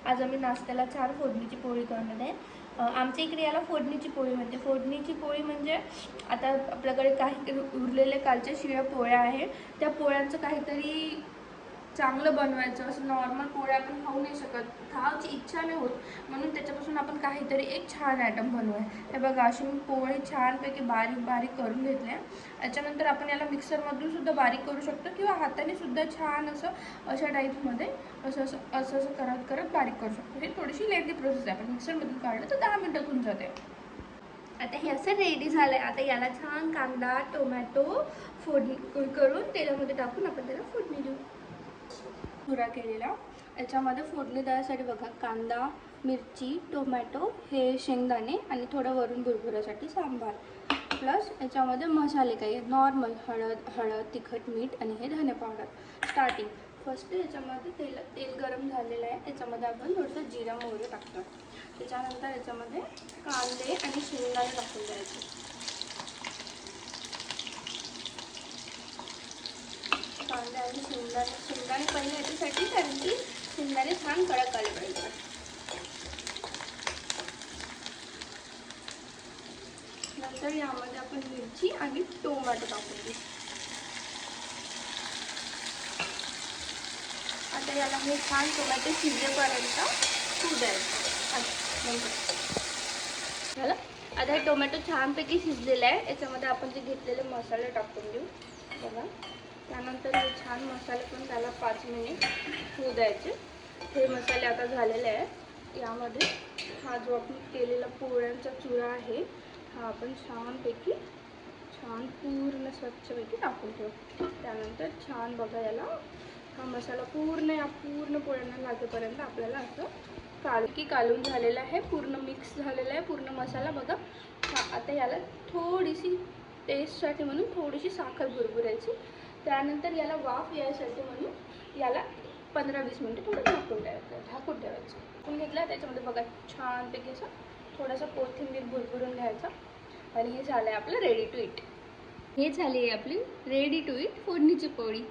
आज आम्ही नाश्त्याला छान फोडणीची पोळी करणार आहे. आमच्या इकडे याला फोडणीची पोळी म्हणते. फोडणीची पोळी म्हणजे आता आपल्याकडे काही उरलेले कालच्या शिळ्या पोळ्या आहे, त्या पोळ्यांचं काहीतरी चांगलं बनवायचं. असं नॉर्मल पोळ्या आपण खाऊ नाही शकत, खावायची इच्छा नाही होत, म्हणून त्याच्यापासून आपण काहीतरी एक छान आयटम बनवूया. हे बघा, अशी मी पोळी छानपैकी बारीक बारीक करून घेतल्या. याच्यानंतर आपण याला मिक्सरमधून सुद्धा बारीक करू शकतो किंवा हाताने सुद्धा छान असं अशा टाईपमध्ये असं असं असं असं करत करत बारीक करू शकतो. हे थोडीशी लेंदी प्रोसेस आहे. आपण मिक्सरमधून काढलं तर 10 मिनिटात होऊन जाते. आता हे असं रेडी झालं आहे. आता याला छान कांदा टोमॅटो फोडणी करून तेलामध्ये टाकून आपण त्याला फोडणी देऊ. पुरा केलेला याच्यामध्ये फोडणी द्यायसाठी बघा, कांदा मिरची टोमॅटो हे शेंगदाणे आणि थोडं वरून भुरभुऱ्यासाठी सांबार, प्लस याच्यामध्ये मसाले काही नॉर्मल हळद तिखट मीठ आणि हे धने पावडर. स्टार्टिंग फर्स्ट याच्यामध्ये तेल गरम झालेलं आहे, त्याच्यामध्ये आपण थोडंसं जिरा मोहरी टाकतो. त्याच्यानंतर याच्यामध्ये कांदे आणि शेंगदाणे टाकून द्यायचे. कांदे आणि शेंगदाणे पहिले याच्यासाठी, कारण की शेंगदाणे छान कडक आले पाहिजे. नंतर यामध्ये आपण मिरची आणि टोमॅटो टाकून देऊ. आता याला हे छान टोमॅटो शिजेपर्यंत होऊ द्यायचं. झालं. आता हे टोमॅटो छानपैकी शिजलेलं आहे. याच्यामध्ये आपण जे घेतलेले मसाले टाकून देऊ बघा. त्यानंतर हे छान मसाले पण त्याला 5 मिनिट होऊ द्यायचे. हे मसाले आता झालेले आहे. यामध्ये हा जो आपण केलेला पोळ्यांचा चुरा आहे, हा आपण छानपैकी पूर्ण स्वच्छपैकी टाकून ठेवू. त्यानंतर छान बघा, याला हा मसाला पूर्ण पोळ्यांना लागेपर्यंत आपल्याला असं कालून झालेला आहे. पूर्ण मिक्स झालेला आहे पूर्ण मसाला बघा. आता याला थोडीशी टेस्टसाठी म्हणून थोडीशी साखर भुरभुरायची. त्यानंतर याला वाफ यायसाठी म्हणून याला 15-20 मिनिटं थोडं झाकून ठेवायचं. झाकून घेतलं. त्याच्यामध्ये बघा छानपैकी असं थोडासा कोथिंबीर भुरभुरून घ्यायचा. आणि हे झालं आहे आपलं रेडी टू ईट. हे झाली आहे आपली रेडी टू ईट फोडणीची पोळी.